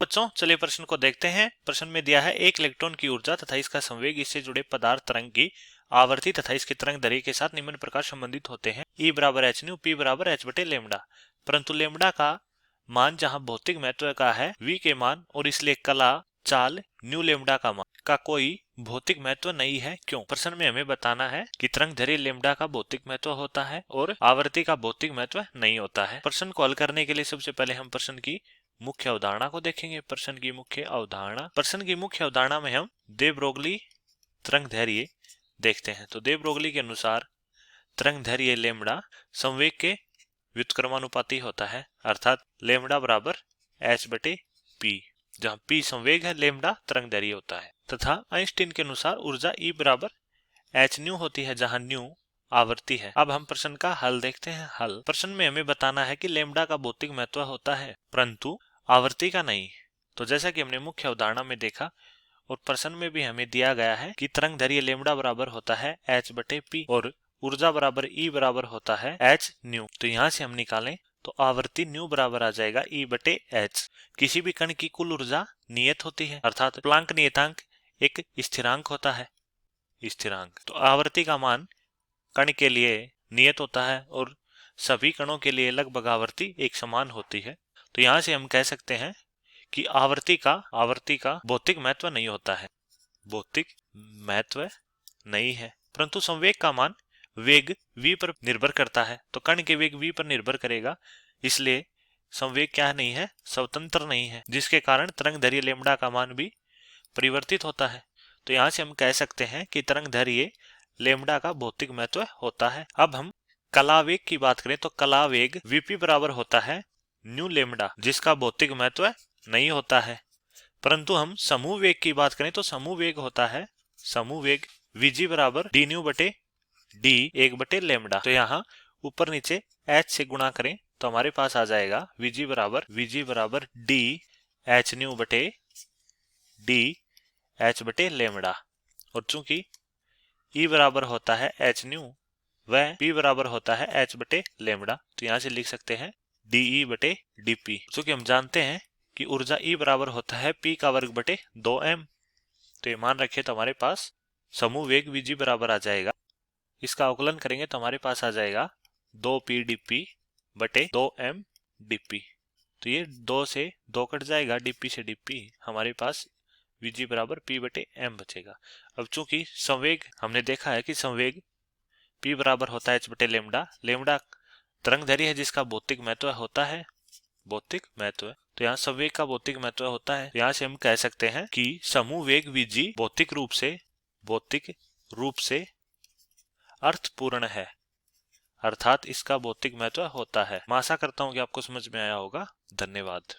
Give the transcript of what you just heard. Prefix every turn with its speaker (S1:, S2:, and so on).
S1: बच्चों चलिए प्रश्न को देखते हैं। प्रश्न में दिया है एक इलेक्ट्रॉन की ऊर्जा तथा इसका संवेग इससे जुड़े पदार्थ तरंग की आवर्ती तथा इसकी तरंग दैर्ध्य के साथ निम्न प्रकार संबंधित होते हैं। E बराबर एच न्यू, P बराबर एच बटे लेमडा। परंतु लेमडा का मान जहां भौतिक महत्व का है V के मान और इसलिए कला चाल न्यू लेमडा का मान का कोई भौतिक महत्व नहीं है, क्यों? प्रश्न में हमें बताना है कि तरंग दैर्ध्य लेमडा का भौतिक महत्व होता है और आवर्ती का भौतिक महत्व नहीं होता है। प्रश्न को हल करने के लिए सबसे पहले हम प्रश्न की मुख्य अवधारणा को देखेंगे। प्रश्न की मुख्य अवधारणा में हम दे ब्रोगली तरंग दैर्ध्य देखते हैं। तो दे ब्रोगली के अनुसार तरंग दैर्ध्य लेमडा संवेग के व्युत्क्रमानुपाती होता है, अर्थात लेमडा बराबर एच बटे पी, जहां पी संवेग है, लेमडा तरंग दैर्ध्य होता है। तथा आइंस्टीन के अनुसार ऊर्जा ई बराबर एच न्यू होती है, जहां न्यू आवर्ती है। अब हम प्रश्न का हल देखते हैं। हल प्रश्न में हमें बताना है कि लेमडा का भौतिक महत्व होता है परंतु आवर्ती का नहीं। तो जैसा कि हमने मुख्य अवधारणा में देखा और प्रश्न में भी हमें दिया गया है कि तरंग दैर्ध्य लेमडा बराबर होता है एच बटे पी और ऊर्जा बराबर ई बराबर होता है एच न्यू। तो यहाँ से हम निकालें तो आवर्ती न्यू बराबर आ जाएगा ई बटे एच। किसी भी कण की कुल ऊर्जा नियत होती है, अर्थात प्लांक नियतांक एक स्थिरांक होता है, स्थिरांक। तो आवर्ती का मान कण के लिए नियत होता है और सभी कणों के लिए लगभग आवर्ती एक समान होती है। तो यहां से हम कह सकते हैं कि आवर्ती का भौतिक महत्व नहीं होता है, भौतिक महत्व नहीं है। परंतु संवेग का मान वेग v पर निर्भर करता है, तो कण के वेग v पर निर्भर करेगा, इसलिए संवेग क्या नहीं है, स्वतंत्र नहीं है, जिसके कारण तरंग दैर्ध्य लेमडा का मान भी परिवर्तित होता है। तो यहां से हम कह सकते हैं कि तरंग दैर्ध्य लेमडा का भौतिक महत्व होता है। अब हम कला वेग की बात करें तो कला वेग vp बराबर होता है न्यू लेमडा, जिसका भौतिक महत्व नहीं होता है। परंतु हम समूह वेग की बात करें तो समूह वेग होता है समूह वेग vg बराबर डी न्यू बटे डी एक बटे लेमडा। तो यहाँ ऊपर नीचे h से गुणा करें तो हमारे पास आ जाएगा vg बराबर डी एच न्यू बटे डी एच बटे लेमडा। और चूंकि E बराबर होता है एच न्यू व P बराबर होता है h बटे लेमडा, तो यहाँ से लिख सकते हैं dE बटे dP। चूंकि हम जानते हैं कि ऊर्जा E बराबर होता है P का वर्ग बटे 2m, तो ये मान रखे तो हमारे पास समूह वेग Vg बराबर आ जाएगा। इसका अवकलन करेंगे तो हमारे पास आ जाएगा 2P dP बटे 2m dP। तो ये 2 से 2 कट जाएगा, dP से dP हमारे पास Vg बराबर P बटे m बचेगा। अब चूंकि संवेग हमने देखा है कि संवेग P बराबर होता है h बटे लेमडा, लेमडा तरंग दैर्ध्य है जिसका भौतिक महत्व होता है भौतिक महत्व, तो यहाँ संवेग का भौतिक महत्व होता है। यहाँ से हम कह सकते हैं कि समूह वेग Vg भौतिक रूप से अर्थपूर्ण है, अर्थात इसका भौतिक महत्व होता है। मैं आशा करता हूँ कि आपको समझ में आया होगा। धन्यवाद।